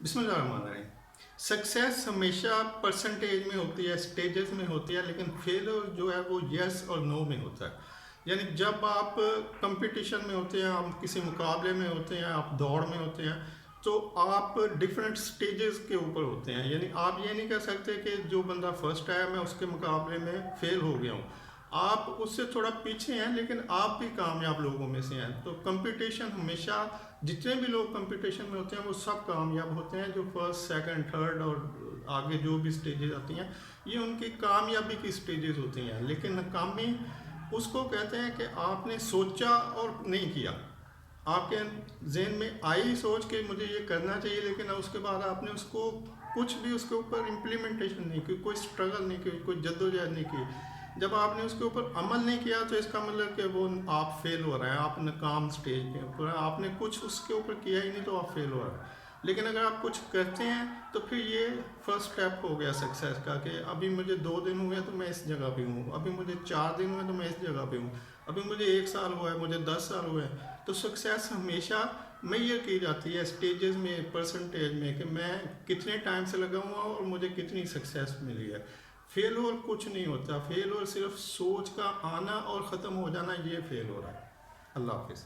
बिस्मिल्लाहिर्रहमानिर्रहीम। सक्सेस हमेशा परसेंटेज में होती है, स्टेजेस में होती है, लेकिन फेलियर जो है वो यस और नो में होता है। यानी जब आप कंपटीशन में होते हैं, आप किसी मुकाबले में होते हैं, आप दौड़ में होते हैं, तो आप डिफरेंट स्टेजेस के ऊपर होते हैं। यानी आप ये नहीं कह सकते कि जो बंदा फर्स्ट आया मैं उसके मुकाबले में फेल हो गया हूँ। आप उससे थोड़ा पीछे हैं, लेकिन आप भी कामयाब लोगों में से हैं। तो कंपटीशन हमेशा, जितने भी लोग कंपटीशन में होते हैं वो सब कामयाब होते हैं। जो फर्स्ट सेकंड थर्ड और आगे जो भी स्टेजेस आती हैं, ये उनकी कामयाबी की स्टेजेस होती हैं। लेकिन नाकामी उसको कहते हैं कि आपने सोचा और नहीं किया। आपके जहन में आई सोच के मुझे ये करना चाहिए, लेकिन उसके बाद आपने उसको कुछ भी उसके ऊपर इम्प्लीमेंटेशन नहीं की, कोई स्ट्रगल नहीं की, कोई जद्दोजहद नहीं की। जब आपने उसके ऊपर अमल नहीं किया तो इसका मतलब कि वो आप फेल हो रहे हैं, आप नाकाम स्टेज के ऊपर, आपने कुछ उसके ऊपर किया ही नहीं तो आप फेल हो रहे हैं। लेकिन अगर आप कुछ करते हैं तो फिर ये फर्स्ट स्टेप हो गया सक्सेस का, कि अभी मुझे 2 दिन हुए तो मैं इस जगह पे हूँ, अभी मुझे 4 दिन हुए तो मैं इस जगह पे हूँ, अभी मुझे 1 साल हुआ है, मुझे 10 साल हुए हैं। तो सक्सेस हमेशा मैयर की जाती है स्टेजेस में, परसेंटेज में, कि मैं कितने टाइम से लगा हुआ हूँ और मुझे कितनी सक्सेस मिली है। फेल कुछ नहीं होता, फेल सिर्फ सोच का आना और ख़त्म हो जाना, ये फेल हो रहा है। अल्लाह हाफिज़।